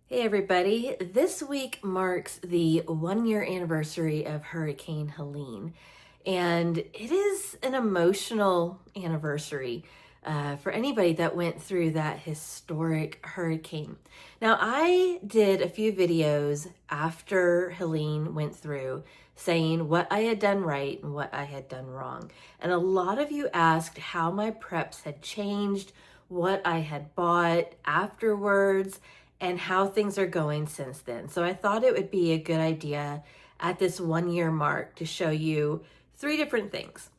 Hey everybody, this week marks the 1 year anniversary of Hurricane Helene, and it is an emotional anniversary for anybody that went through that historic hurricane. Now, I did a few videos after Helene went through saying what I had done right and what I had done wrong, and a lot of you asked how my preps had changed, what I had bought afterwards, and how things are going since then. So I thought it would be a good idea at this 1 year mark to show you three different things.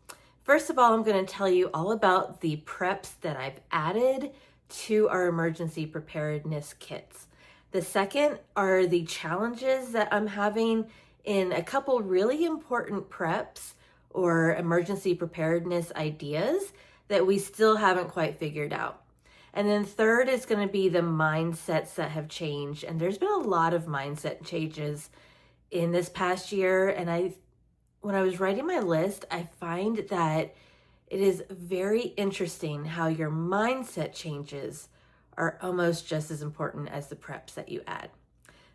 First of all, I'm going to tell you all about the preps that I've added to our emergency preparedness kits. The second are the challenges that I'm having in a couple really important preps or emergency preparedness ideas that we still haven't quite figured out. And then third is going to be the mindsets that have changed. And there's been a lot of mindset changes in this past year. And when I was writing my list, I find that it is very interesting how your mindset changes are almost just as important as the preps that you add.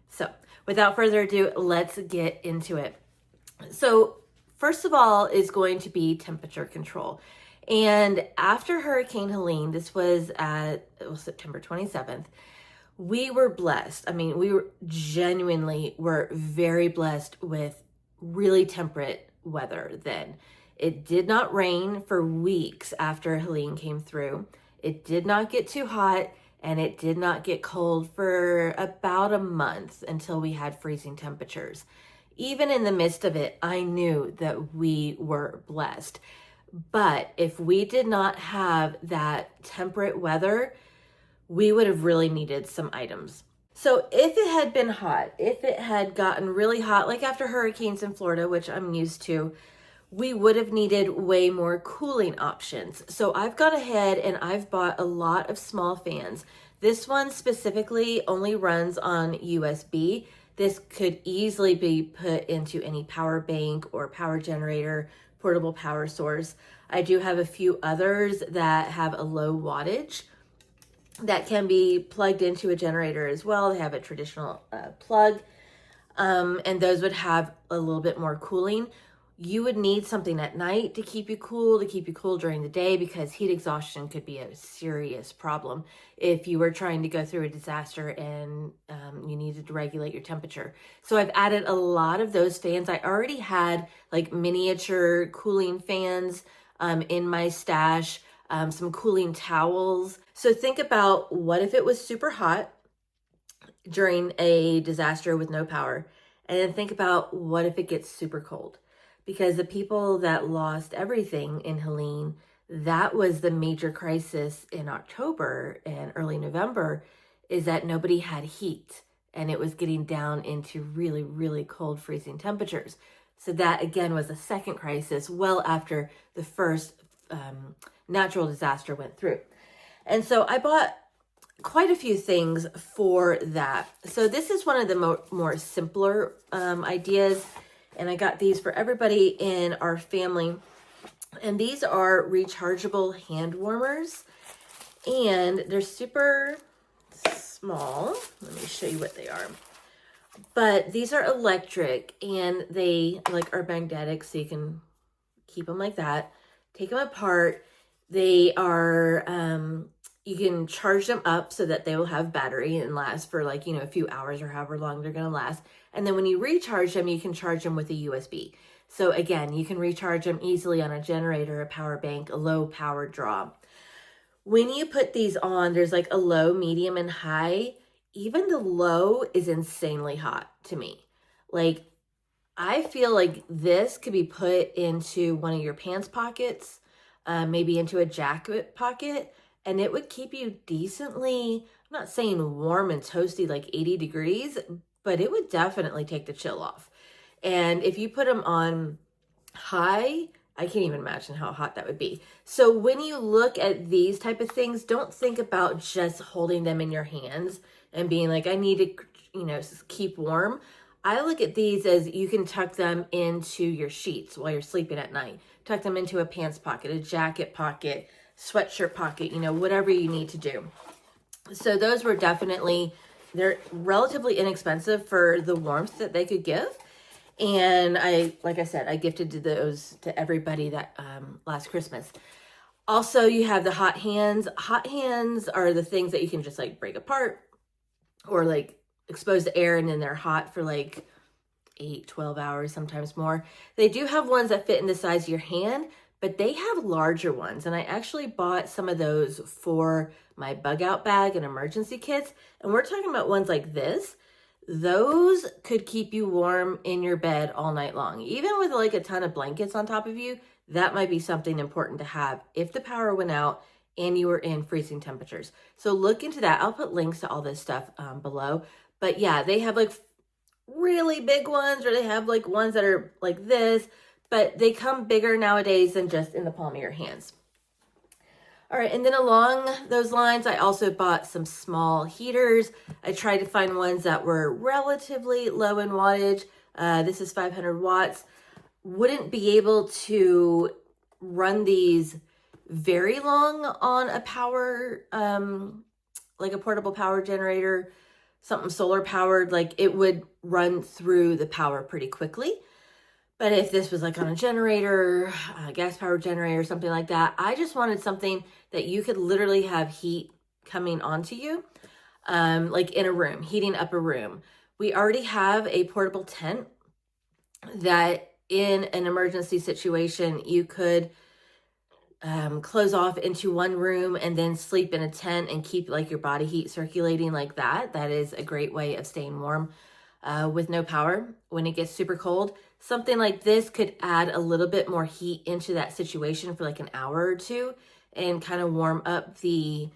So without further ado, let's get into it. So first of all is going to be temperature control. And after Hurricane Helene, this was September 27th, we were blessed. I mean, we were very blessed with really temperate weather then. It did not rain for weeks after Helene came through. It did not get too hot, and it did not get cold for about a month until we had freezing temperatures. Even in the midst of it, I knew that we were blessed. But if we did not have that temperate weather, we would have really needed some items. So if it had been hot, if it had gotten really hot, like after hurricanes in Florida, which I'm used to, we would have needed way more cooling options. So I've gone ahead and I've bought a lot of small fans. This one specifically only runs on USB. This could easily be put into any power bank or power generator, portable power source. I do have a few others that have a low wattage that can be plugged into a generator as well. They have a traditional plug, and those would have a little bit more cooling. You would need something at night to keep you cool during the day, because heat exhaustion could be a serious problem if you were trying to go through a disaster and you needed to regulate your temperature. So I've added a lot of those fans. I already had like miniature cooling fans in my stash, some cooling towels. So think about, what if it was super hot during a disaster with no power? And then think about, what if it gets super cold? Because the people that lost everything in Helene, that was the major crisis in October and early November, is that nobody had heat and it was getting down into really, really cold, freezing temperatures. So that again was a second crisis well after the first natural disaster went through. And so I bought quite a few things for that. So this is one of the more simpler ideas. And I got these for everybody in our family. And these are rechargeable hand warmers. And they're super small. Let me show you what they are. But these are electric, and they are magnetic, so you can keep them like that. Take them apart. They are, you can charge them up so that they will have battery and last for a few hours or however long they're going to last. And then when you recharge them, you can charge them with a USB. So again, you can recharge them easily on a generator, a power bank, a low power draw. When you put these on, there's a low, medium, and high. Even the low is insanely hot to me. I feel like this could be put into one of your pants pockets, maybe into a jacket pocket, and it would keep you decently, I'm not saying warm and toasty like 80 degrees, but it would definitely take the chill off. And if you put them on high, I can't even imagine how hot that would be. So when you look at these type of things, don't think about just holding them in your hands and being like, I need to, keep warm. I look at these as you can tuck them into your sheets while you're sleeping at night. Tuck them into a pants pocket, a jacket pocket, sweatshirt pocket, whatever you need to do. So those were definitely they're relatively inexpensive for the warmth that they could give. And like I said, I gifted those to everybody that last Christmas. Also, you have the hot hands. Hot hands are the things that you can just like break apart or like expose to air, and then they're hot for like 8-12 hours, sometimes more. They do have ones that fit in the size of your hand, but they have larger ones. And I actually bought some of those for my bug out bag and emergency kits. And we're talking about ones like this. Those could keep you warm in your bed all night long. Even with like a ton of blankets on top of you, that might be something important to have if the power went out and you were in freezing temperatures. So look into that. I'll put links to all this stuff below. But yeah, they have like really big ones, or they have like ones that are like this, but they come bigger nowadays than just in the palm of your hands. All right, and then along those lines, I also bought some small heaters. I tried to find ones that were relatively low in wattage. This is 500 watts. Wouldn't be able to run these very long on a power, like a portable power generator, something solar powered. Like it would run through the power pretty quickly. But if this was like on a generator, a gas powered generator, something like that, I just wanted something that you could literally have heat coming onto you, like in a room, heating up a room. We already have a portable tent that in an emergency situation, you could close off into one room and then sleep in a tent and keep like your body heat circulating like that. That is a great way of staying warm with no power when it gets super cold. Something like this could add a little bit more heat into that situation for like an hour or two and kind of warm up the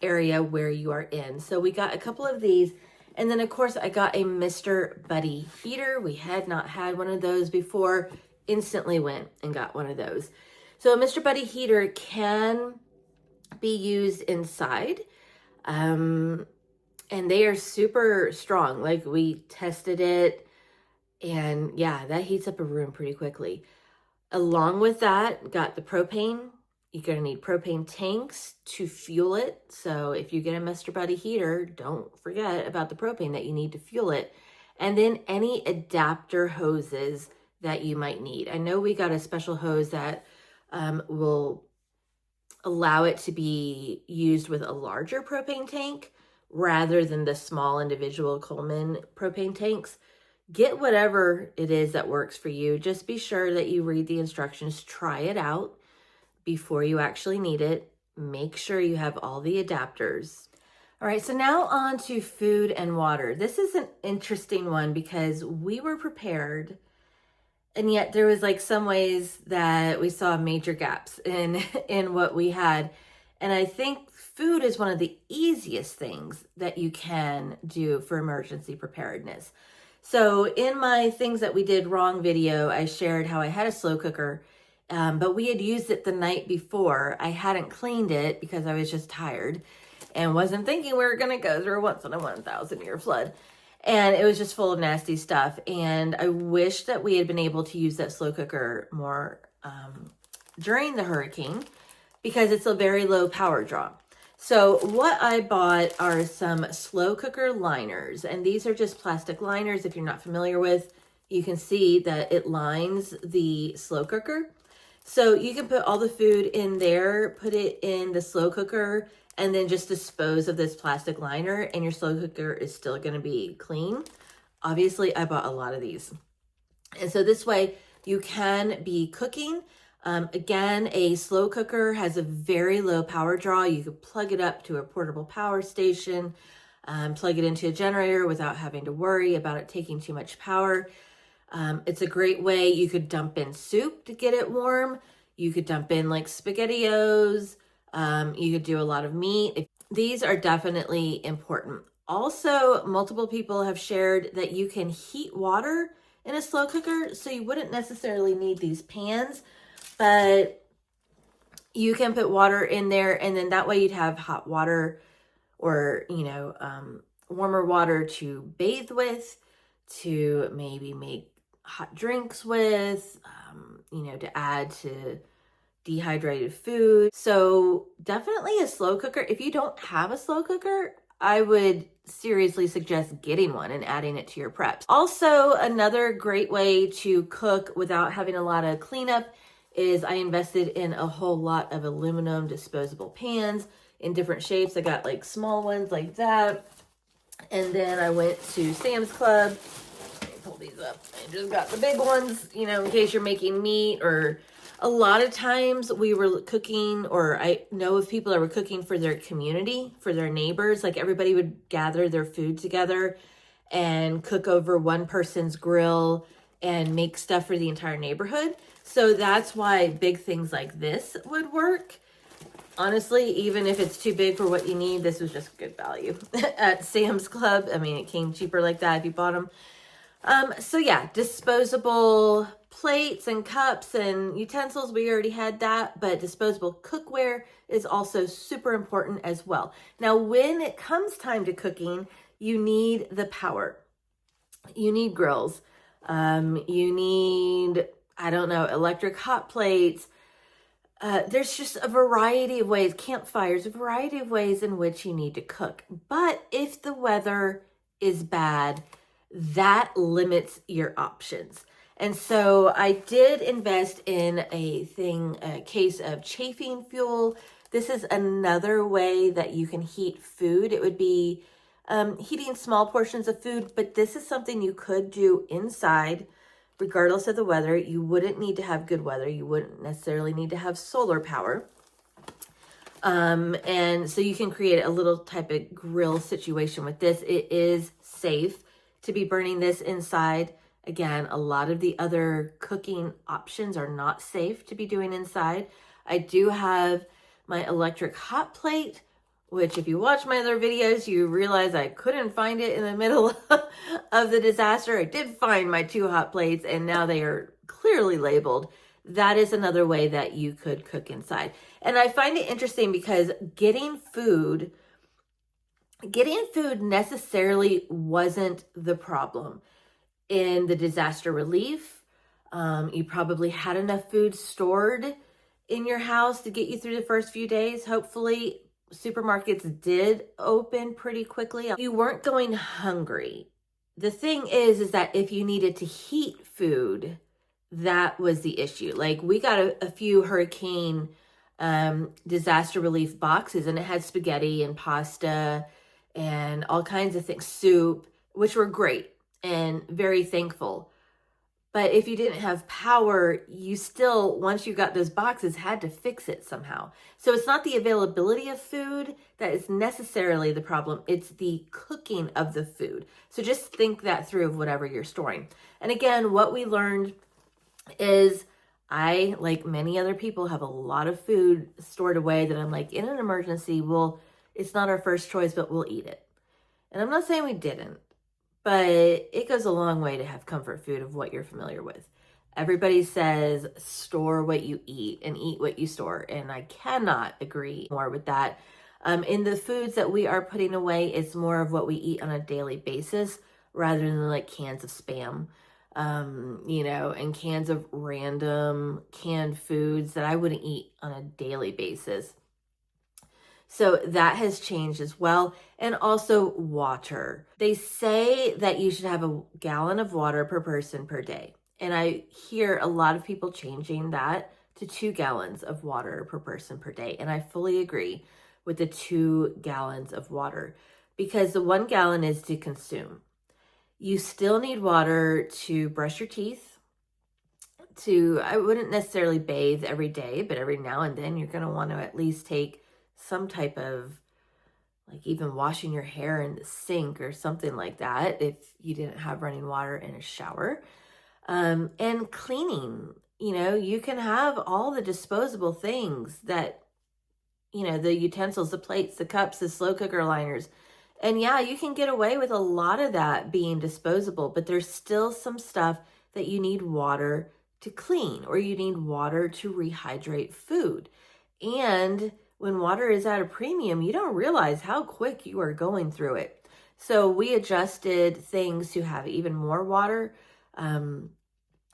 area where you are in. So we got a couple of these. And then of course I got a Mr. Buddy heater. We had not had one of those before. Instantly went and got one of those. So a Mr. Buddy heater can be used inside. And they are super strong. Like we tested it, and yeah, that heats up a room pretty quickly. Along with that, got the propane. You're gonna need propane tanks to fuel it. So if you get a Mr. Buddy heater, don't forget about the propane that you need to fuel it. And then any adapter hoses that you might need. I know we got a special hose that will allow it to be used with a larger propane tank rather than the small individual Coleman propane tanks. Get whatever it is that works for you. Just be sure that you read the instructions, try it out before you actually need it. Make sure you have all the adapters. All right, so now on to food and water. This is an interesting one because we were prepared, and yet there was like some ways that we saw major gaps in what we had. And I think food is one of the easiest things that you can do for emergency preparedness. So in my things that we did wrong video, I shared how I had a slow cooker, but we had used it the night before. I hadn't cleaned it because I was just tired and wasn't thinking we were going to go through a once in a 1,000 year flood. And it was just full of nasty stuff. And I wish that we had been able to use that slow cooker more during the hurricane because it's a very low power draw. So what I bought are some slow cooker liners. And these are just plastic liners. If you're not familiar with, you can see that it lines the slow cooker. So you can put all the food in there, put it in the slow cooker, and then just dispose of this plastic liner, and your slow cooker is still going to be clean. Obviously, I bought a lot of these. And so this way you can be cooking. Again, a slow cooker has a very low power draw. You could plug it up to a portable power station, plug it into a generator without having to worry about it taking too much power. It's a great way. You could dump in soup to get it warm. You could dump in like SpaghettiOs. You could do a lot of meat. These are definitely important. Also, multiple people have shared that you can heat water in a slow cooker, so you wouldn't necessarily need these pans, but you can put water in there, and then that way you'd have hot water or, warmer water to bathe with, to maybe make hot drinks with, to add to dehydrated food. So definitely a slow cooker. If you don't have a slow cooker, I would seriously suggest getting one and adding it to your preps. Also, another great way to cook without having a lot of cleanup is I invested in a whole lot of aluminum disposable pans in different shapes. I got like small ones like that. And then I went to Sam's Club. Let me pull these up. I just got the big ones, you know, in case you're making meat. Or a lot of times we were cooking, or I know of people that were cooking for their community, for their neighbors. Like everybody would gather their food together and cook over one person's grill and make stuff for the entire neighborhood. So that's why big things like this would work. Honestly, even if it's too big for what you need, this was just good value at Sam's Club. I mean, it came cheaper like that if you bought them. So yeah, disposable plates and cups and utensils, we already had that, but disposable cookware is also super important as well. Now, when it comes time to cooking, you need the power. You need grills. You need, I don't know, electric hot plates. There's just a variety of ways, campfires, a variety of ways in which you need to cook. But if the weather is bad, that limits your options. And so I did invest in a case of chafing fuel. This is another way that you can heat food. It would be heating small portions of food, but this is something you could do inside. Regardless of the weather, you wouldn't need to have good weather. You wouldn't necessarily need to have solar power. And so you can create a little type of grill situation with this. It is safe to be burning this inside. Again, a lot of the other cooking options are not safe to be doing inside. I do have my electric hot plate, which if you watch my other videos, you realize I couldn't find it in the middle of the disaster. I did find my 2 hot plates and now they are clearly labeled. That is another way that you could cook inside. And I find it interesting because getting food necessarily wasn't the problem in the disaster relief. You probably had enough food stored in your house to get you through the first few days, hopefully. Supermarkets did open pretty quickly. You weren't going hungry. The thing is that if you needed to heat food, that was the issue. Like we got a few hurricane disaster relief boxes and it had spaghetti and pasta and all kinds of things, soup, which were great and very thankful. But if you didn't have power, you still, once you got those boxes, had to fix it somehow. So it's not the availability of food that is necessarily the problem. It's the cooking of the food. So just think that through of whatever you're storing. And again, what we learned is I, like many other people, have a lot of food stored away that I'm like, in an emergency, it's not our first choice, but we'll eat it. And I'm not saying we didn't. But it goes a long way to have comfort food of what you're familiar with. Everybody says store what you eat and eat what you store. And I cannot agree more with that. In the foods that we are putting away, it's more of what we eat on a daily basis rather than like cans of Spam, and cans of random canned foods that I wouldn't eat on a daily basis. So that has changed as well. And also water. They say that you should have a gallon of water per person per day. And I hear a lot of people changing that to 2 gallons of water per person per day. And I fully agree with the 2 gallons of water because the 1 gallon is to consume. You still need water to brush your teeth. I wouldn't necessarily bathe every day, but every now and then you're going to want to at least take some type of, like even washing your hair in the sink or something like that if you didn't have running water in a shower. And cleaning, you can have all the disposable things that, the utensils, the plates, the cups, the slow cooker liners. And yeah, you can get away with a lot of that being disposable, but there's still some stuff that you need water to clean or you need water to rehydrate food. And when water is at a premium, you don't realize how quick you are going through it. So we adjusted things to have even more water.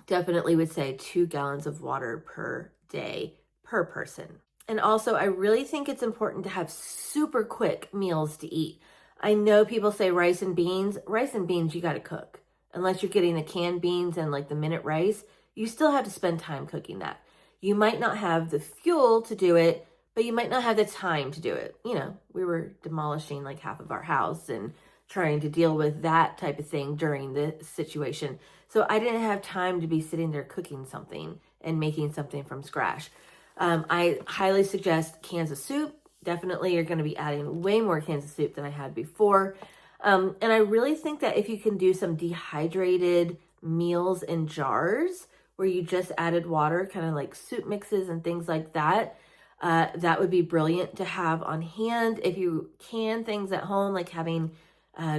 Definitely would say 2 gallons of water per day per person. And also, I really think it's important to have super quick meals to eat. I know people say rice and beans. Rice and beans you got to cook. Unless you're getting the canned beans and like the minute rice, you still have to spend time cooking that. You might not have the fuel to do it, but you might not have the time to do it. You know, we were demolishing like half of our house and trying to deal with that type of thing during the situation. So I didn't have time to be sitting there cooking something and making something from scratch. I highly suggest cans of soup. Definitely you're going to be adding way more cans of soup than I had before. And I really think that if you can do some dehydrated meals in jars where you just added water, kind of like soup mixes and things like that, that would be brilliant to have on hand. If you can things at home, like having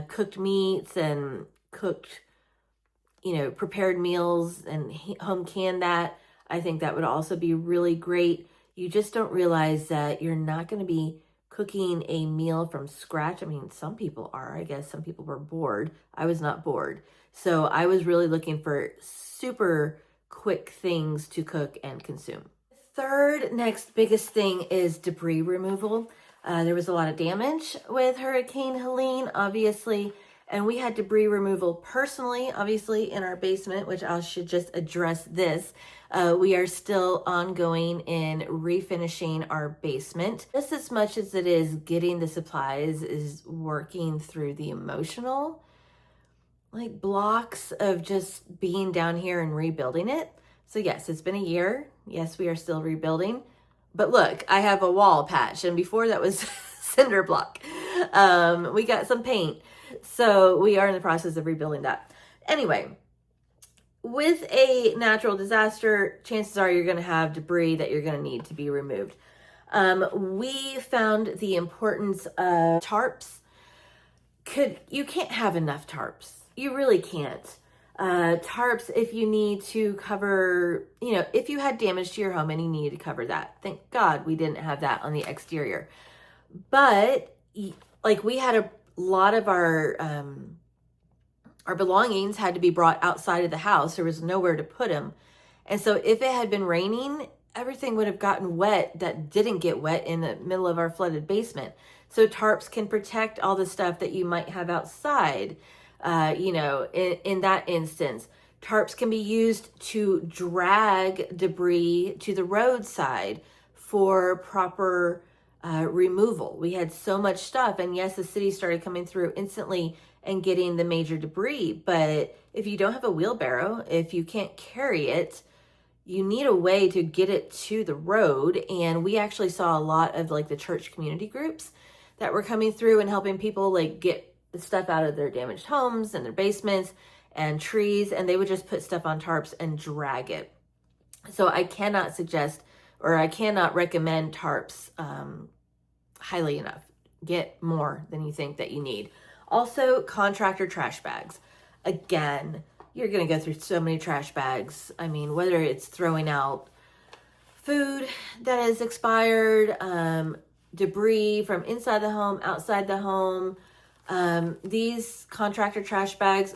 cooked meats and cooked, prepared meals and home can that, I think that would also be really great. You just don't realize that you're not going to be cooking a meal from scratch. I mean, some people are. I guess some people were bored. I was not bored. So I was really looking for super quick things to cook and consume. Third next biggest thing is debris removal. There was a lot of damage with Hurricane Helene, obviously, and we had debris removal personally, obviously, in our basement, which I should just address this. We are still ongoing in refinishing our basement. Just as much as it is getting the supplies is working through the emotional, like blocks of just being down here and rebuilding it. So yes, it's been a year. Yes, we are still rebuilding. But look, I have a wall patch, and before that was cinder block. We got some paint. So we are in the process of rebuilding that. Anyway, with a natural disaster, chances are you're going to have debris that you're going to need to be removed. We found the importance of tarps. You can't have enough tarps. You really can't. Tarps, if you need to cover, if you had damage to your home and you needed to cover that. Thank God we didn't have that on the exterior. But like we had a lot of our belongings had to be brought outside of the house. There was nowhere to put them. And so if it had been raining, everything would have gotten wet that didn't get wet in the middle of our flooded basement. So tarps can protect all the stuff that you might have outside. In that instance, tarps can be used to drag debris to the roadside for proper removal. We had so much stuff, and yes, the city started coming through instantly and getting the major debris. But if you don't have a wheelbarrow, if you can't carry it, you need a way to get it to the road. And we actually saw a lot of like the church community groups that were coming through and helping people like get the stuff out of their damaged homes and their basements and trees, and they would just put stuff on tarps and drag it. So I cannot suggest, or I cannot recommend tarps highly enough. Get more than you think that you need. Also, contractor trash bags. Again, you're going to go through so many trash bags. I mean, whether it's throwing out food that is expired, debris from inside the home, outside the home, these contractor trash bags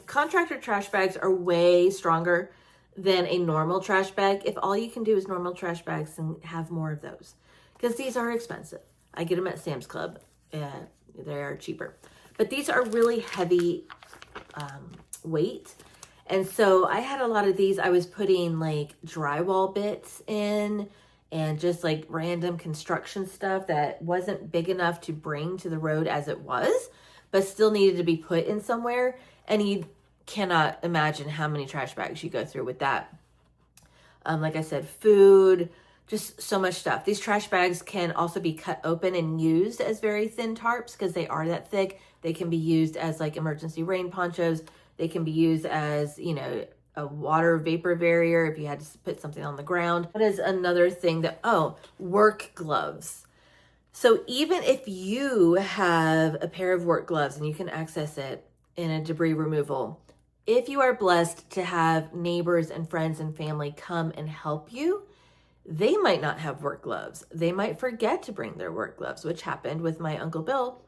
are way stronger than a normal trash bag. If all you can do is normal trash bags, then have more of those, because these are expensive. I get them at Sam's Club. They are cheaper, but these are really heavy weight. And so I had a lot of these. I was putting like drywall bits in and just like random construction stuff that wasn't big enough to bring to the road as it was, but still needed to be put in somewhere. And you cannot imagine how many trash bags you go through with that. Like I said, food, just so much stuff. These trash bags can also be cut open and used as very thin tarps because they are that thick. They can be used as like emergency rain ponchos. They can be used as, a water vapor barrier if you had to put something on the ground. That is another thing work gloves. So even if you have a pair of work gloves and you can access it in a debris removal, if you are blessed to have neighbors and friends and family come and help you, they might not have work gloves. They might forget to bring their work gloves, which happened with my Uncle Bill,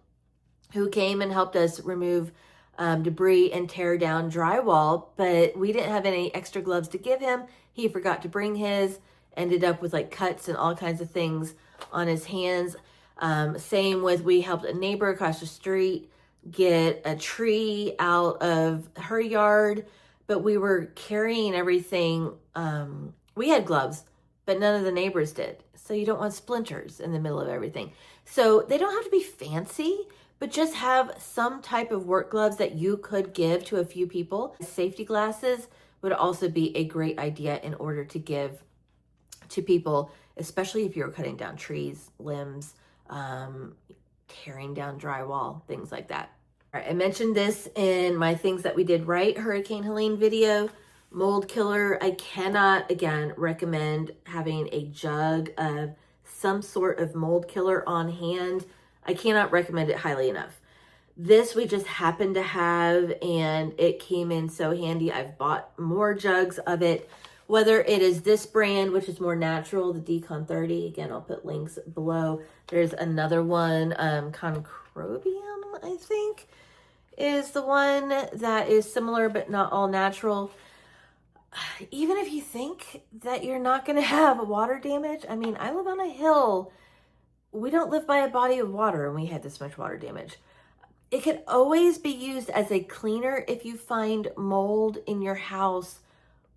who came and helped us remove debris and tear down drywall, but we didn't have any extra gloves to give him. He forgot to bring his, ended up with like cuts and all kinds of things on his hands. Same with, we helped a neighbor across the street get a tree out of her yard, but we were carrying everything. We had gloves, but none of the neighbors did. So you don't want splinters in the middle of everything. So they don't have to be fancy, but just have some type of work gloves that you could give to a few people. Safety glasses would also be a great idea in order to give to people, especially if you're cutting down trees, limbs, tearing down drywall, things like that. All right, I mentioned this in my things that we did right Hurricane Helene video. Mold killer. I cannot, again, recommend having a jug of some sort of mold killer on hand. I cannot recommend it highly enough. This we just happened to have, and it came in so handy. I've bought more jugs of it, whether it is this brand, which is more natural, the Decon 30. Again, I'll put links below. There's another one, Concrobium, I think, is the one that is similar but not all natural. Even if you think that you're not going to have water damage, I mean, I live on a hill. We don't live by a body of water, and we had this much water damage. It could always be used as a cleaner if you find mold in your house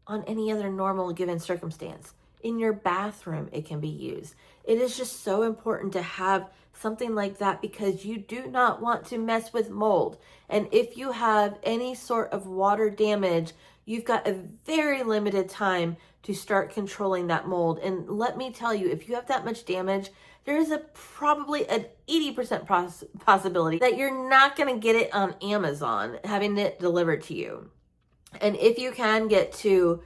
on any other normal given circumstance. In your bathroom, it can be used. It is just so important to have something like that because you do not want to mess with mold. And if you have any sort of water damage, you've got a very limited time to start controlling that mold. And let me tell you, if you have that much damage, there is probably an 80% possibility that you're not going to get it on Amazon, having it delivered to you. And if you can get to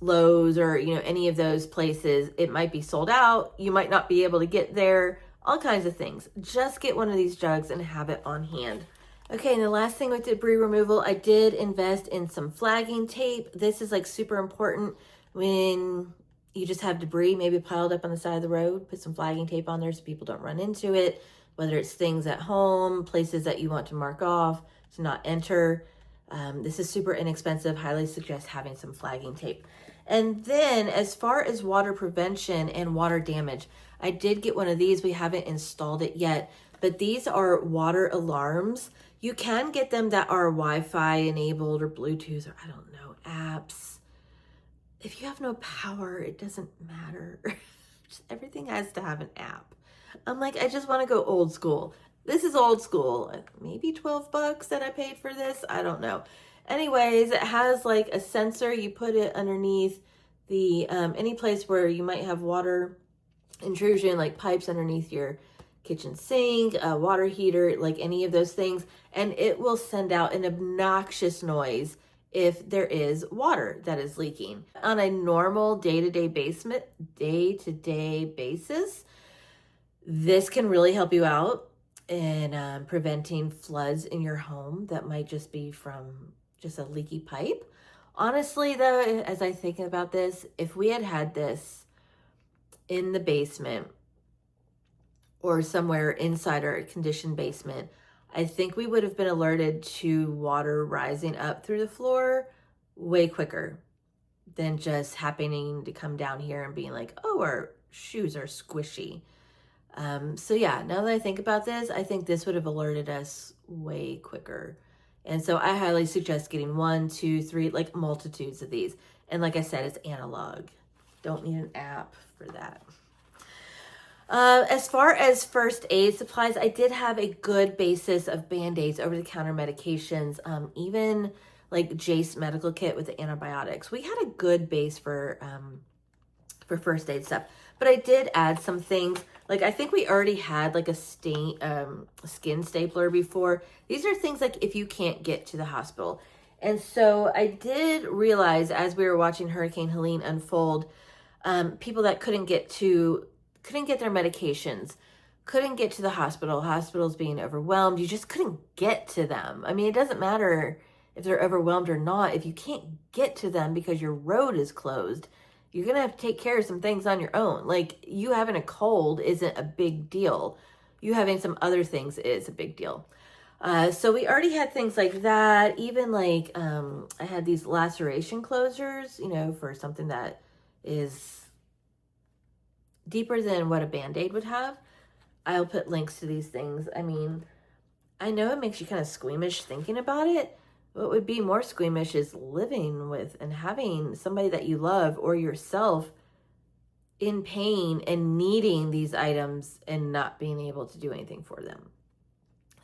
Lowe's or, any of those places, it might be sold out. You might not be able to get there, all kinds of things. Just get one of these jugs and have it on hand. Okay, and the last thing with debris removal, I did invest in some flagging tape. This is like super important when you just have debris maybe piled up on the side of the road. Put some flagging tape on there so people don't run into it, whether it's things at home, places that you want to mark off to not enter. This is super inexpensive. Highly suggest having some flagging tape. And then as far as water prevention and water damage, I did get one of these. We haven't installed it yet, but these are water alarms. You can get them that are Wi-Fi enabled or Bluetooth or I don't know, apps. If you have no power, it doesn't matter. Just everything has to have an app. I'm like, I just want to go old school. This is old school. Maybe $12 that I paid for this. I don't know. Anyways, it has like a sensor. You put it underneath the any place where you might have water intrusion, like pipes underneath your kitchen sink, a water heater, like any of those things, and it will send out an obnoxious noise if there is water that is leaking. On a normal day-to-day basis, this can really help you out in preventing floods in your home that might just be from just a leaky pipe. Honestly, though, as I think about this, if we had this in the basement or somewhere inside our conditioned basement, I think we would have been alerted to water rising up through the floor way quicker than just happening to come down here and being like, oh, our shoes are squishy. So yeah, now that I think about this, I think this would have alerted us way quicker. And so I highly suggest getting 1, 2, 3, like multitudes of these. And like I said, it's analog. Don't need an app for that. As far as first aid supplies, I did have a good basis of Band-Aids, over-the-counter medications, even like Jace medical kit with the antibiotics. We had a good base for first aid stuff, but I did add some things. Like I think we already had like a skin stapler before. These are things like if you can't get to the hospital. And so I did realize as we were watching Hurricane Helene unfold, people that couldn't get their medications, couldn't get to the hospital, hospitals being overwhelmed. You just couldn't get to them. I mean, it doesn't matter if they're overwhelmed or not. If you can't get to them because your road is closed, you're going to have to take care of some things on your own. Like you having a cold isn't a big deal. You having some other things is a big deal. So we already had things like that. Even like, I had these laceration closures, for something that is deeper than what a Band-Aid would have. I'll put links to these things. I mean, I know it makes you kind of squeamish thinking about it. What would be more squeamish is living with and having somebody that you love or yourself in pain and needing these items and not being able to do anything for them.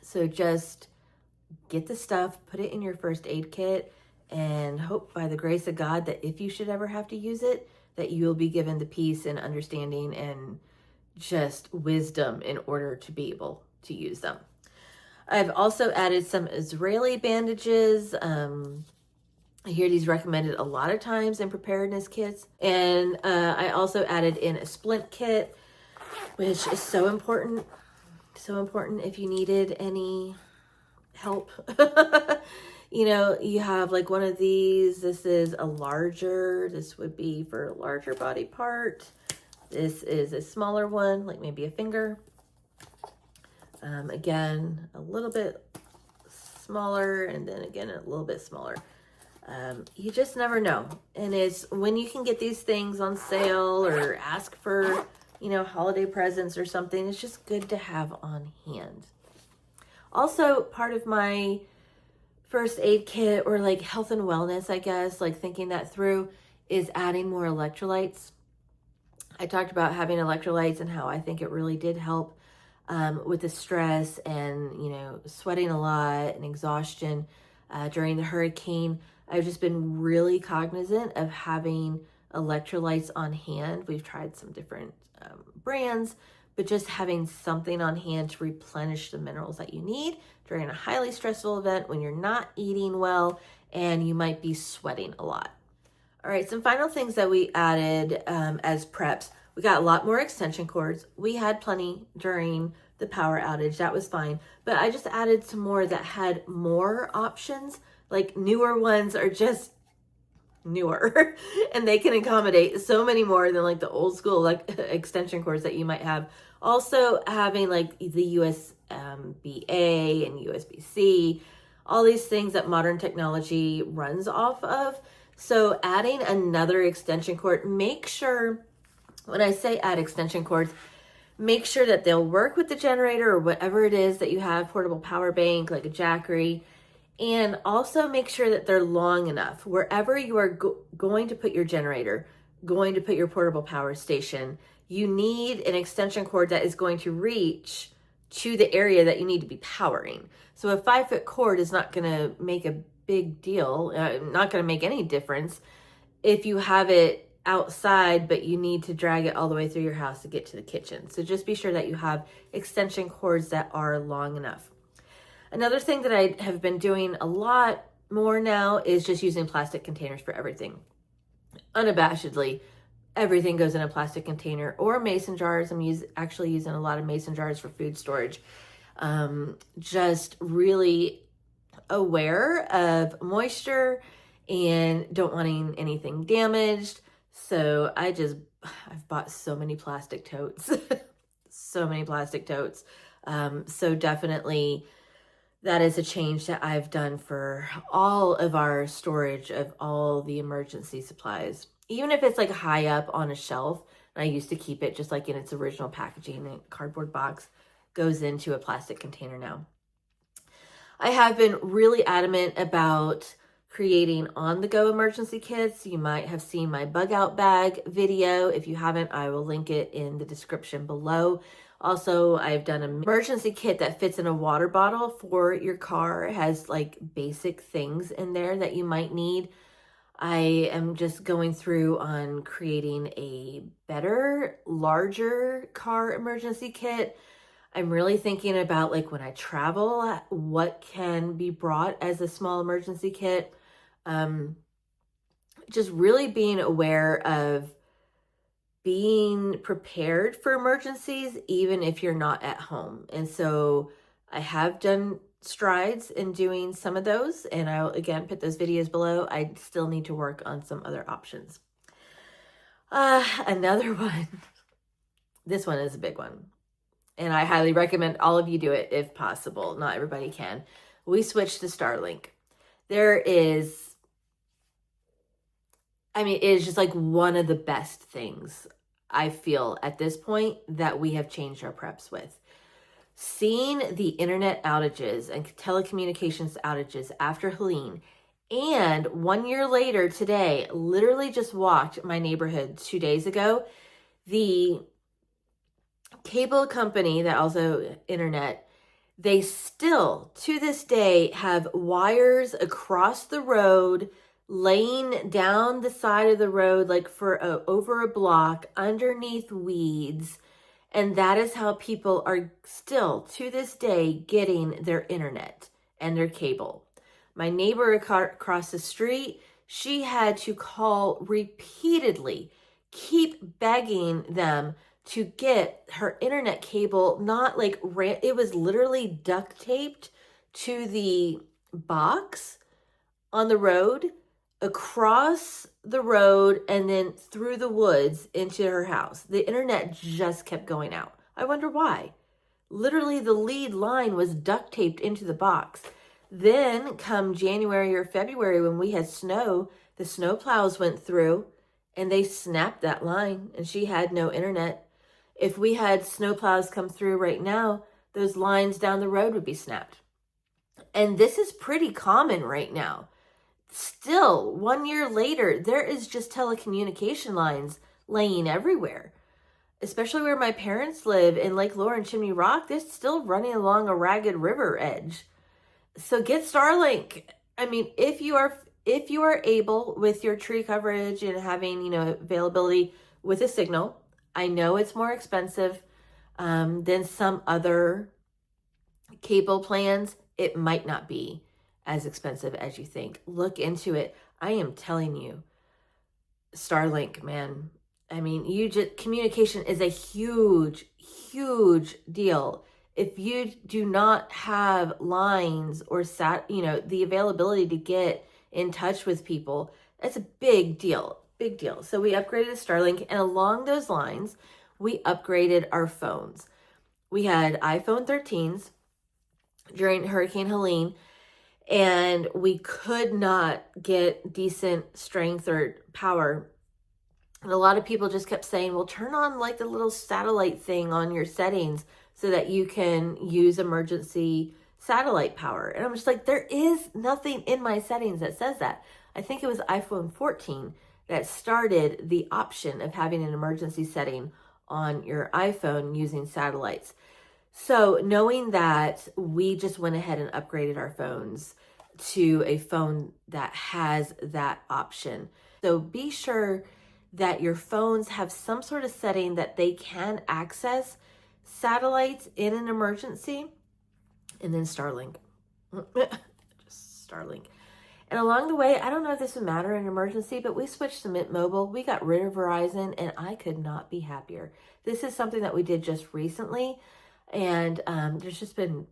So just get the stuff, put it in your first aid kit, and hope by the grace of God that if you should ever have to use it, that you'll be given the peace and understanding and just wisdom in order to be able to use them. I've also added some Israeli bandages. I hear these recommended a lot of times in preparedness kits. And I also added in a splint kit, which is so important. So important if you needed any help. You have like one of these. This is a larger. This would be for a larger body part. This is a smaller one, like maybe a finger. Again, a little bit smaller, and then again, a little bit smaller. You just never know. And it's when you can get these things on sale or ask for, holiday presents or something, it's just good to have on hand. Also, part of my first aid kit or like health and wellness, I guess, like thinking that through, is adding more electrolytes. I talked about having electrolytes and how I think it really did help with the stress and, sweating a lot and exhaustion during the hurricane. I've just been really cognizant of having electrolytes on hand. We've tried some different brands, but just having something on hand to replenish the minerals that you need during a highly stressful event when you're not eating well and you might be sweating a lot. All right, some final things that we added as preps. We got a lot more extension cords. We had plenty during the power outage. That was fine. But I just added some more that had more options. Like newer ones are just newer and they can accommodate so many more than like the old school like extension cords that you might have. Also having like the USB-A and USB-C, all these things that modern technology runs off of. So adding another extension cord, make sure, when I say add extension cords, make sure that they'll work with the generator or whatever it is that you have, portable power bank, like a Jackery. And also make sure that they're long enough. Wherever you are going to put your generator, going to put your portable power station, you need an extension cord that is going to reach to the area that you need to be powering. So a 5-foot cord is not going to make a big deal, not going to make any difference if you have it outside, but you need to drag it all the way through your house to get to the kitchen. So just be sure that you have extension cords that are long enough. Another thing that I have been doing a lot more now is just using plastic containers for everything. Unabashedly, everything goes in a plastic container or mason jars. I'm actually using a lot of mason jars for food storage. Just really aware of moisture and don't wanting anything damaged. So I've bought so many plastic totes, so many plastic totes. So definitely that is a change that I've done for all of our storage of all the emergency supplies. Even if it's like high up on a shelf, and I used to keep it just like in its original packaging, a cardboard box goes into a plastic container now. I have been really adamant about creating on-the-go emergency kits. You might have seen my bug out bag video. If you haven't, I will link it in the description below. Also, I've done an emergency kit that fits in a water bottle for your car. It has like basic things in there that you might need. I am just going through on creating a better, larger car emergency kit. I'm really thinking about like when I travel, what can be brought as a small emergency kit. Just really being aware of being prepared for emergencies, even if you're not at home. And so I have done strides in doing some of those, and I'll again put those videos below. I still need to work on some other options. Another one. This one is a big one, and I highly recommend all of you do it if possible. Not everybody can. We switched to Starlink. It is just like one of the best things I feel at this point that we have changed our preps with. seeing the internet outages and telecommunications outages after Helene, and 1 year later today, literally just walked my neighborhood 2 days ago, the cable company that also internet, they still to this day have wires across the road laying down the side of the road like for over a block underneath weeds, and that is how people are still to this day getting their internet and their cable. My neighbor across the street, she had to call repeatedly, keep begging them to get her internet cable, not like, it was literally duct taped to the box on the road, across the road, and then through the woods into her house. The internet just kept going out. I wonder why. Literally, the lead line was duct taped into the box. Then come January or February when we had snow, the snow plows went through and they snapped that line and she had no internet. If we had snow plows come through right now, those lines down the road would be snapped. And this is pretty common right now. Still, 1 year later, there is just telecommunication lines laying everywhere. Especially where my parents live in Lake Lure and Chimney Rock, they're still running along a ragged river edge. So get Starlink. I mean, if you are able with your tree coverage and having, availability with a signal, I know it's more expensive than some other cable plans. It might not be as expensive as you think. Look into it. I am telling you, Starlink, man. I mean, communication is a huge, huge deal. If you do not have lines or the availability to get in touch with people, that's a big deal, big deal. So we upgraded to Starlink, and along those lines, we upgraded our phones. We had iPhone 13s during Hurricane Helene, and we could not get decent strength or power. And a lot of people just kept saying, well, turn on like the little satellite thing on your settings so that you can use emergency satellite power. And I'm just like, there is nothing in my settings that says that. I think it was iPhone 14 that started the option of having an emergency setting on your iPhone using satellites. So knowing that, we just went ahead and upgraded our phones to a phone that has that option. So be sure that your phones have some sort of setting that they can access satellites in an emergency, and then Starlink. Just Starlink. And along the way, I don't know if this would matter in an emergency, but we switched to Mint Mobile. We got rid of Verizon, and I could not be happier. This is something that we did just recently, and there's just been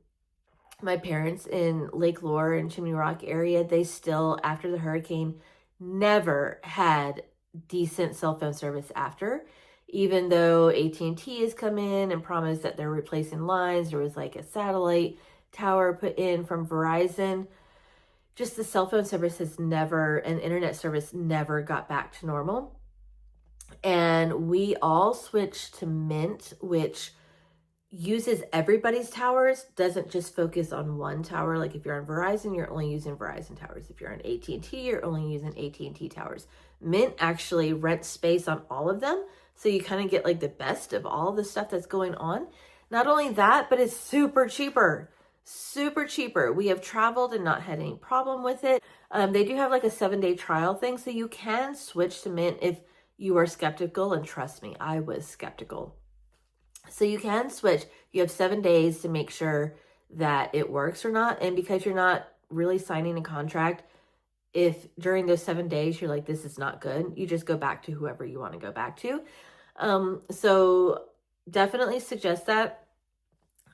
my parents in Lake Lure and Chimney Rock area. They still, after the hurricane, never had decent cell phone service after. Even though AT&T has come in and promised that they're replacing lines, there was like a satellite tower put in from Verizon. Just the cell phone service and internet service never got back to normal. And we all switched to Mint, which uses everybody's towers, doesn't just focus on one tower. Like if you're on Verizon, you're only using Verizon towers. If you're on AT&T, you're only using AT&T towers. Mint actually rents space on all of them. So you kind of get like the best of all the stuff that's going on. Not only that, but it's super cheaper. Super cheaper. We have traveled and not had any problem with it. They do have like a 7-day trial thing. So you can switch to Mint if you are skeptical. And trust me, I was skeptical. So you can switch. You have 7 days to make sure that it works or not. And because you're not really signing a contract, if during those 7 days you're like, this is not good, you just go back to whoever you want to go back to. So definitely suggest that.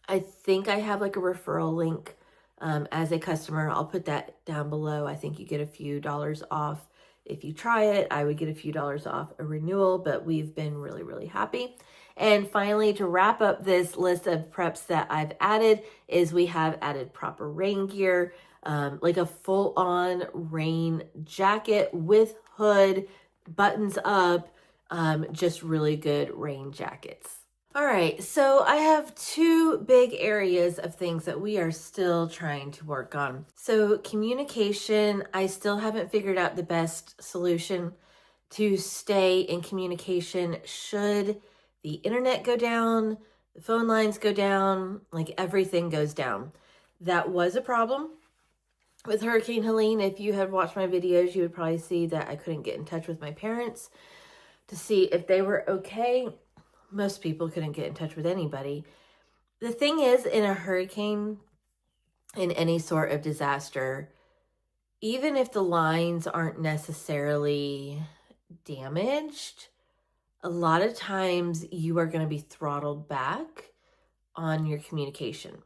I think I have like a referral link as a customer. I'll put that down below. I think you get a few dollars off if you try it. I would get a few dollars off a renewal, but we've been really, really happy. And finally, to wrap up this list of preps that I've added, is we have added proper rain gear, like a full-on rain jacket with hood, buttons up, just really good rain jackets. All right, so I have two big areas of things that we are still trying to work on. So, communication, I still haven't figured out the best solution to stay in communication should the internet go down, the phone lines go down, like everything goes down. That was a problem with Hurricane Helene. If you had watched my videos, you would probably see that I couldn't get in touch with my parents to see if they were okay. Most people couldn't get in touch with anybody. The thing is, in a hurricane, in any sort of disaster, even if the lines aren't necessarily damaged, a lot of times you are going to be throttled back on your communication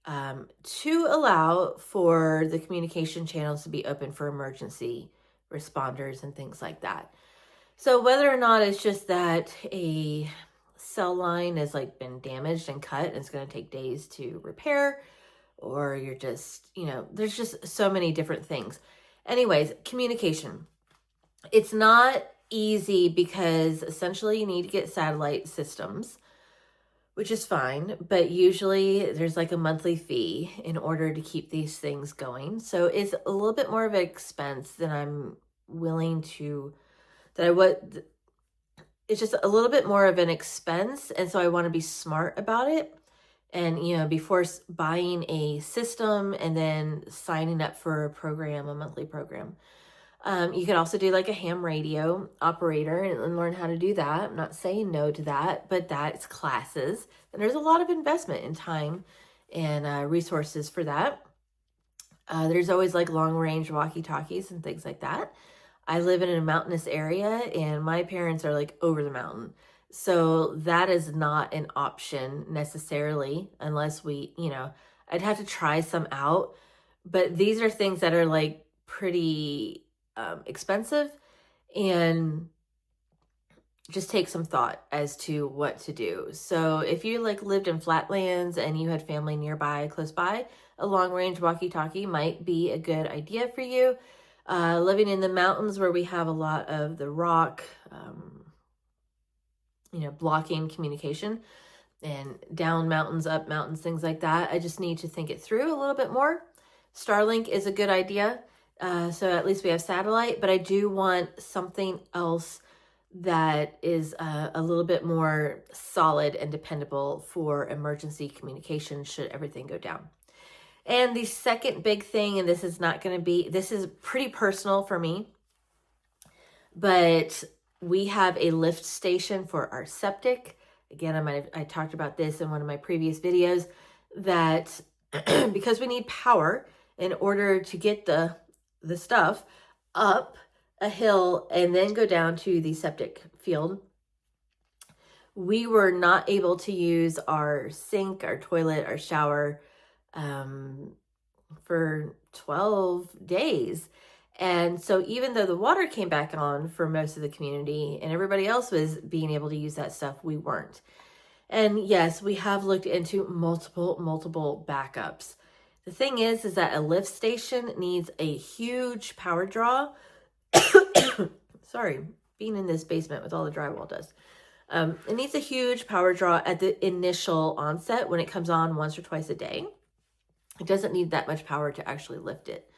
to allow for the communication channels to be open for emergency responders and things like that. So whether or not it's just that a cell line has like been damaged and cut and it's going to take days to repair, or you're just, there's just so many different things. Anyways, communication. It's not easy because essentially you need to get satellite systems, which is fine, but usually there's like a monthly fee in order to keep these things going. So it's a little bit more of an expense than I'm willing to, that I would, it's just a little bit more of an expense. And so I want to be smart about it. And, before buying a system and then signing up for a program, a monthly program. You could also do like a ham radio operator and learn how to do that. I'm not saying no to that, but that's classes. And there's a lot of investment in time and resources for that. There's always like long range walkie-talkies and things like that. I live in a mountainous area and my parents are like over the mountain. So that is not an option necessarily unless I'd have to try some out. But these are things that are like pretty expensive and just take some thought as to what to do. So if you like lived in flatlands and you had family nearby, close by, a long range walkie-talkie might be a good idea for you. Living in the mountains where we have a lot of the rock, blocking communication, and down mountains, up mountains, things like that. I just need to think it through a little bit more. Starlink is a good idea. So at least we have satellite, but I do want something else that is a little bit more solid and dependable for emergency communication should everything go down. And the second big thing, and this is pretty personal for me, but we have a lift station for our septic. Again, I talked about this in one of my previous videos, that because we need power in order to get the stuff up a hill and then go down to the septic field, we were not able to use our sink, our toilet, our shower for 12 days. And so even though the water came back on for most of the community and everybody else was being able to use that stuff, we weren't. And yes, we have looked into multiple backups. The thing is that a lift station needs a huge power draw. Sorry, being in this basement with all the drywall does. It needs a huge power draw at the initial onset when it comes on once or twice a day. It doesn't need that much power to actually lift it.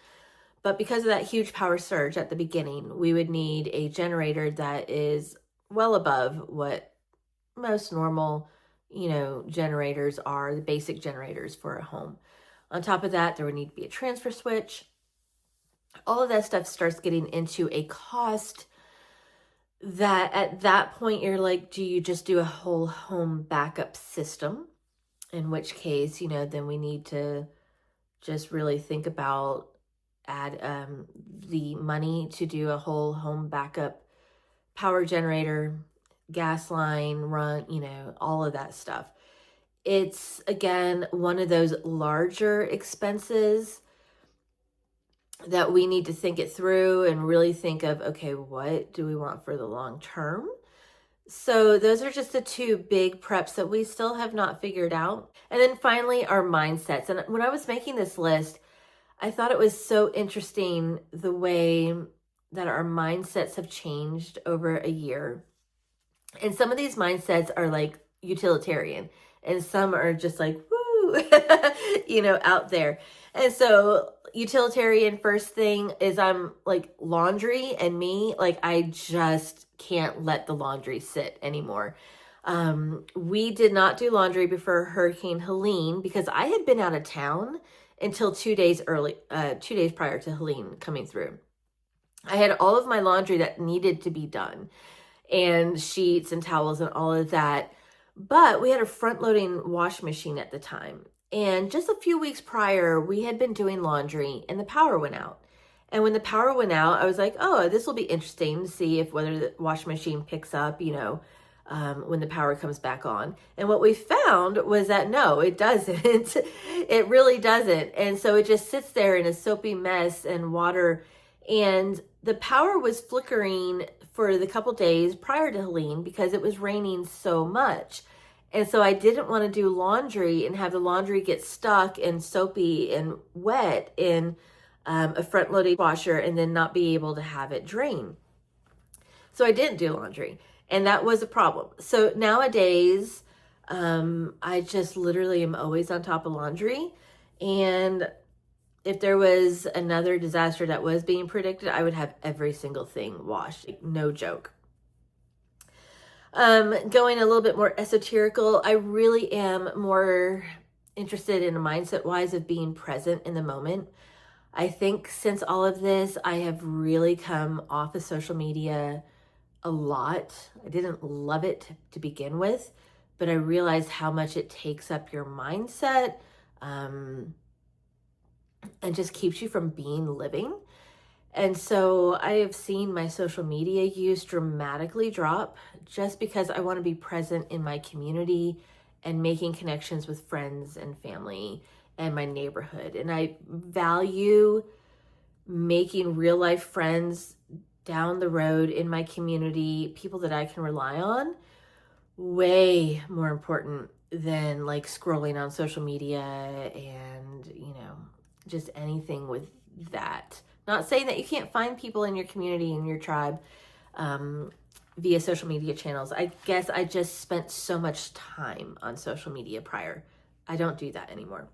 But because of that huge power surge at the beginning, we would need a generator that is well above what most normal, generators are, the basic generators for a home. On top of that, there would need to be a transfer switch. All of that stuff starts getting into a cost that at that point you're like, do you just do a whole home backup system? In which case, then we need to just really think about the money to do a whole home backup, power generator, gas line run, all of that stuff. It's, again, one of those larger expenses that we need to think it through and really think of, okay, what do we want for the long term? So those are just the two big preps that we still have not figured out. And then finally, our mindsets. And when I was making this list, I thought it was so interesting the way that our mindsets have changed over a year. And some of these mindsets are like utilitarian, and some are just like, woo, out there. And so utilitarian, first thing is, I'm like laundry and me, like I just can't let the laundry sit anymore. We did not do laundry before Hurricane Helene because I had been out of town until 2 days prior to Helene coming through. I had all of my laundry that needed to be done, and sheets and towels and all of that. But we had a front loading wash machine at the time. And just a few weeks prior, we had been doing laundry and the power went out. And when the power went out, I was like, oh, this will be interesting to see if whether the wash machine picks up, when the power comes back on. And what we found was that no, it doesn't. It really doesn't. And so it just sits there in a soapy mess and water. And the power was flickering for the couple days prior to Helene because it was raining so much. And so I didn't want to do laundry and have the laundry get stuck and soapy and wet in a front loading washer and then not be able to have it drain. So I didn't do laundry, and that was a problem. So nowadays, I just literally am always on top of laundry. And if there was another disaster that was being predicted, I would have every single thing washed. No joke. Going a little bit more esoterical, I really am more interested in a mindset wise of being present in the moment. I think since all of this, I have really come off of social media a lot. I didn't love it to begin with, but I realized how much it takes up your mindset, and just keeps you from being living. And so I have seen my social media use dramatically drop just because I want to be present in my community and making connections with friends and family and my neighborhood. And I value making real life friends down the road in my community, people that I can rely on, way more important than like scrolling on social media and, just anything with that. Not saying that you can't find people in your community, in your tribe, via social media channels. I guess I just spent so much time on social media prior. I don't do that anymore.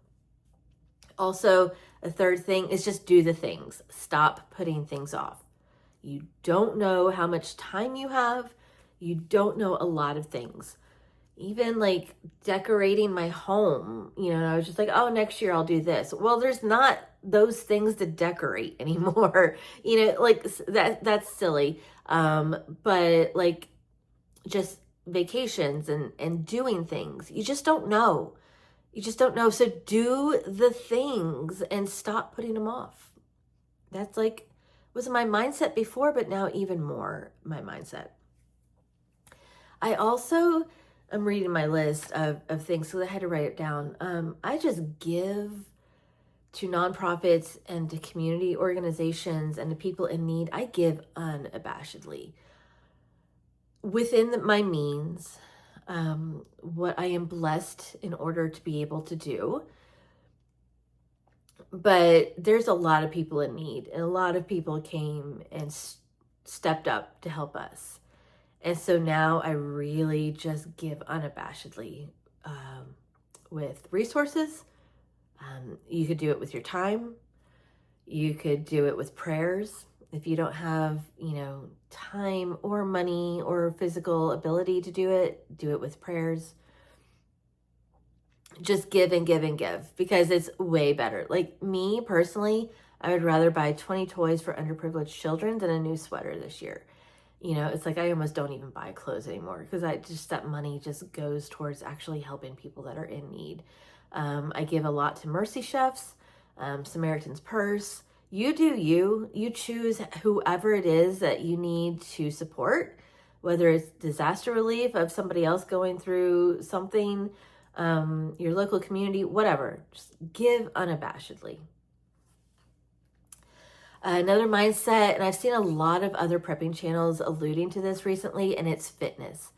Also, a third thing is just do the things. Stop putting things off. You don't know how much time you have. You don't know a lot of things. Even like decorating my home, I was just like, oh, next year I'll do this. Well, there's not those things to decorate anymore. Like that's silly. But like just vacations and doing things, you just don't know. So do the things and stop putting them off. That's like, was my mindset before, but now even more my mindset. I also am reading my list of things, so I had to write it down. I just give to nonprofits and to community organizations and to people in need. I give unabashedly within my means, what I am blessed in order to be able to do. But there's a lot of people in need, and a lot of people came and stepped up to help us. And so now I really just give unabashedly with resources. You could do it with your time. You could do it with prayers. If you don't have, time or money or physical ability to do it with prayers. Just give and give and give, because it's way better. Like me personally, I would rather buy 20 toys for underprivileged children than a new sweater this year. It's like I almost don't even buy clothes anymore because that money just goes towards actually helping people that are in need. I give a lot to Mercy Chefs, Samaritan's Purse. You do you. You choose whoever it is that you need to support, whether it's disaster relief of somebody else going through something, your local community, whatever. Just give unabashedly. Another mindset, and I've seen a lot of other prepping channels alluding to this recently, and it's fitness.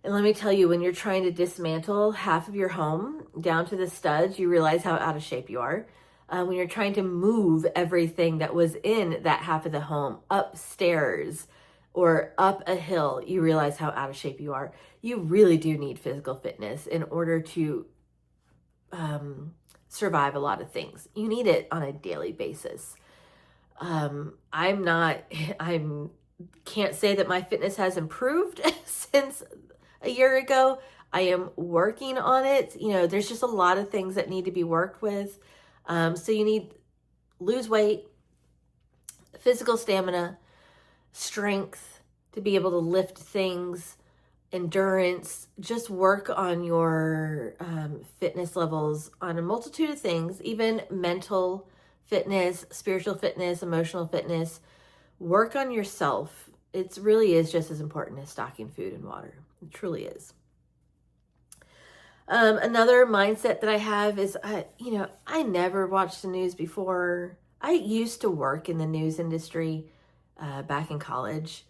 And let me tell you, when you're trying to dismantle half of your home down to the studs, you realize how out of shape you are. When you're trying to move everything that was in that half of the home upstairs, or up a hill, you realize how out of shape you are. You really do need physical fitness in order to survive a lot of things. You need it on a daily basis. I can't say that my fitness has improved since a year ago. I am working on it. You know, there's just a lot of things that need to be worked with. So you need lose weight, physical stamina, strength to be able to lift things, endurance, just work on your fitness levels on a multitude of things, even mental fitness, spiritual fitness, emotional fitness. Work on yourself. It really is just as important as stocking food and water. It truly is. Another mindset that I have is, I never watched the news before. I used to work in the news industry back in college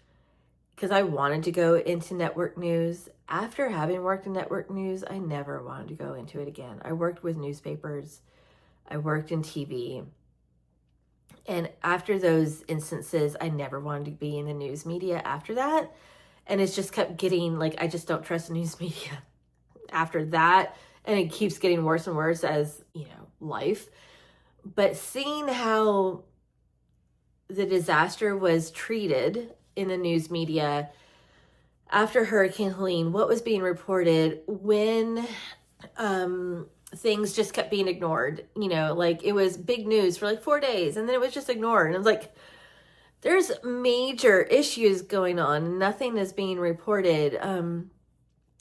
because I wanted to go into network news. After having worked in network news, I never wanted to go into it again. I worked with newspapers. I worked in TV. And after those instances, I never wanted to be in the news media after that. And it's just kept getting, like, I just don't trust the news media after that. And it keeps getting worse and worse as, life. But seeing how the disaster was treated in the news media after Hurricane Helene, what was being reported when things just kept being ignored, like it was big news for like 4 days and then it was just ignored. And I was like, there's major issues going on. Nothing is being reported.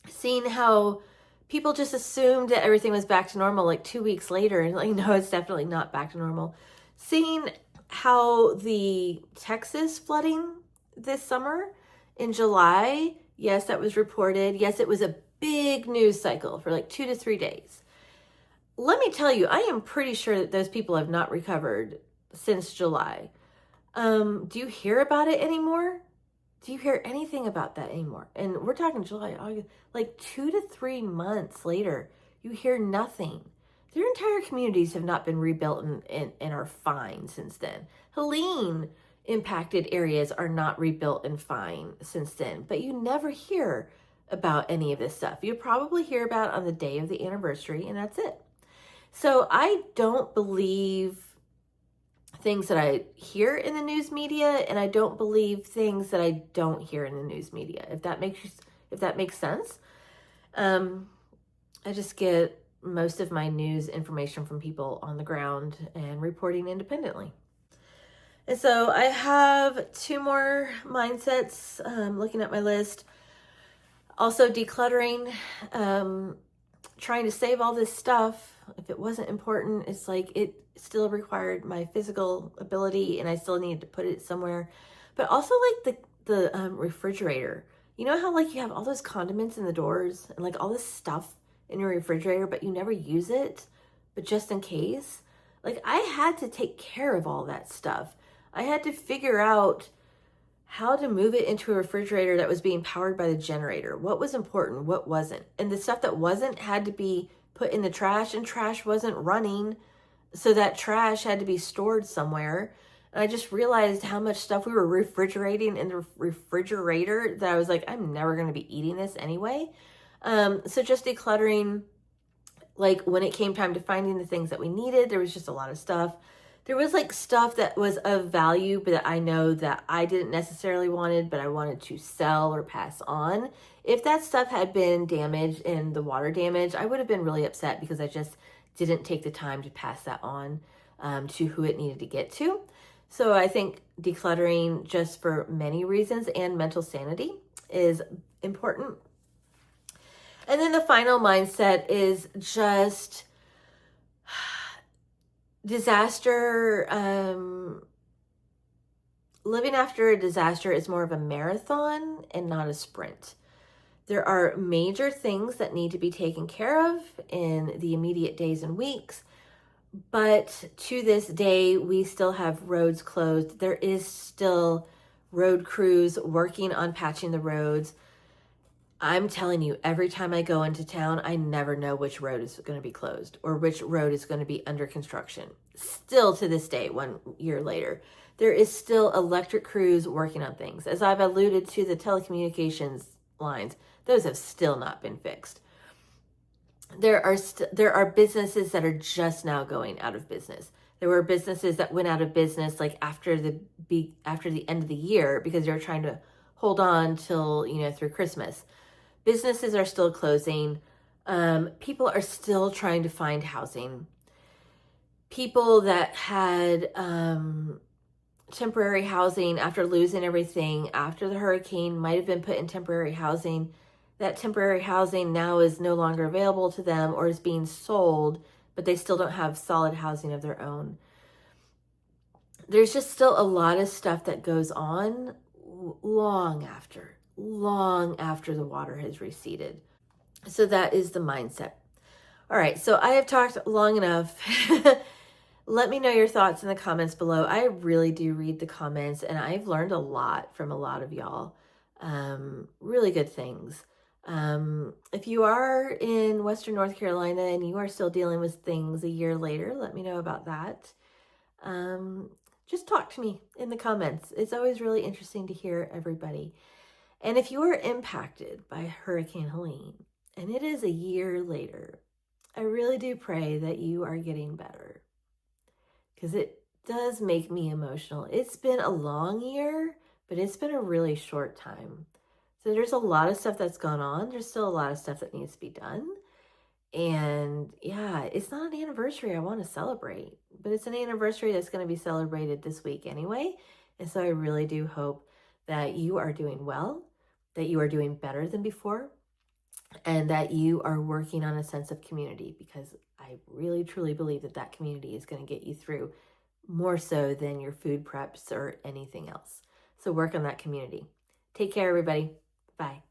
Seeing how people just assumed that everything was back to normal like 2 weeks later. And like, no, it's definitely not back to normal. Seeing how the Texas flooding this summer in July, yes, that was reported. Yes, it was a big news cycle for like 2 to 3 days. Let me tell you, I am pretty sure that those people have not recovered since July. Do you hear about it anymore? Do you hear anything about that anymore? And we're talking July, August, like 2 to 3 months later, you hear nothing. Their entire communities have not been rebuilt and are fine since then. Helene impacted areas are not rebuilt and fine since then, but you never hear about any of this stuff. You probably hear about it on the day of the anniversary, and that's it. So I don't believe things that I hear in the news media, and I don't believe things that I don't hear in the news media. If that makes sense. I just get most of my news information from people on the ground and reporting independently. And so I have 2 more mindsets, looking at my list. Also decluttering, trying to save all this stuff. If it wasn't important, it's like it still required my physical ability and I still needed to put it somewhere. But also like the refrigerator. You know how like you have all those condiments in the doors and like all this stuff in your refrigerator, but you never use it, but just in case? Like I had to take care of all that stuff. I had to figure out how to move it into a refrigerator that was being powered by the generator. What was important, what wasn't. And the stuff that wasn't had to be put in the trash, and trash wasn't running. So that trash had to be stored somewhere. And I just realized how much stuff we were refrigerating in the refrigerator that I was like, I'm never going to be eating this anyway. So just decluttering, like when it came time to finding the things that we needed, there was just a lot of stuff. There was like stuff that was of value, but that I know that I didn't necessarily wanted, but I wanted to sell or pass on. If that stuff had been damaged in the water damage, I would have been really upset because I just didn't take the time to pass that on to who it needed to get to. So I think decluttering, just for many reasons and mental sanity, is important. And then the final mindset is just disaster. Living after a disaster is more of a marathon and not a sprint. There are major things that need to be taken care of in the immediate days and weeks. But to this day, we still have roads closed. There is still road crews working on patching the roads. I'm telling you, every time I go into town, I never know which road is going to be closed or which road is going to be under construction. still to this day, 1 year later, there is still electric crews working on things. As I've alluded to, the telecommunications lines, those have still not been fixed. There are businesses that are just now going out of business. There were businesses that went out of business like after the end of the year because they were trying to hold on till, through Christmas. Businesses are still closing. People are still trying to find housing. People that had temporary housing after losing everything after the hurricane might have been put in temporary housing. That temporary housing now is no longer available to them or is being sold, but they still don't have solid housing of their own. There's just still a lot of stuff that goes on long after the water has receded. So that is the mindset. All right, so I have talked long enough. Let me know your thoughts in the comments below. I really do read the comments, and I've learned a lot from a lot of y'all. Really good things. If you are in Western North Carolina and you are still dealing with things a year later, let me know about that. Just talk to me in the comments. It's always really interesting to hear everybody. And if you are impacted by Hurricane Helene, and it is a year later, I really do pray that you are getting better, because it does make me emotional. It's been a long year, but it's been a really short time. So there's a lot of stuff that's gone on. There's still a lot of stuff that needs to be done. And yeah, it's not an anniversary I want to celebrate, but it's an anniversary that's going to be celebrated this week anyway. And so I really do hope that you are doing well, that you are doing better than before, and that you are working on a sense of community, because I really, truly believe that that community is going to get you through more so than your food preps or anything else. So work on that community. Take care, everybody. Bye.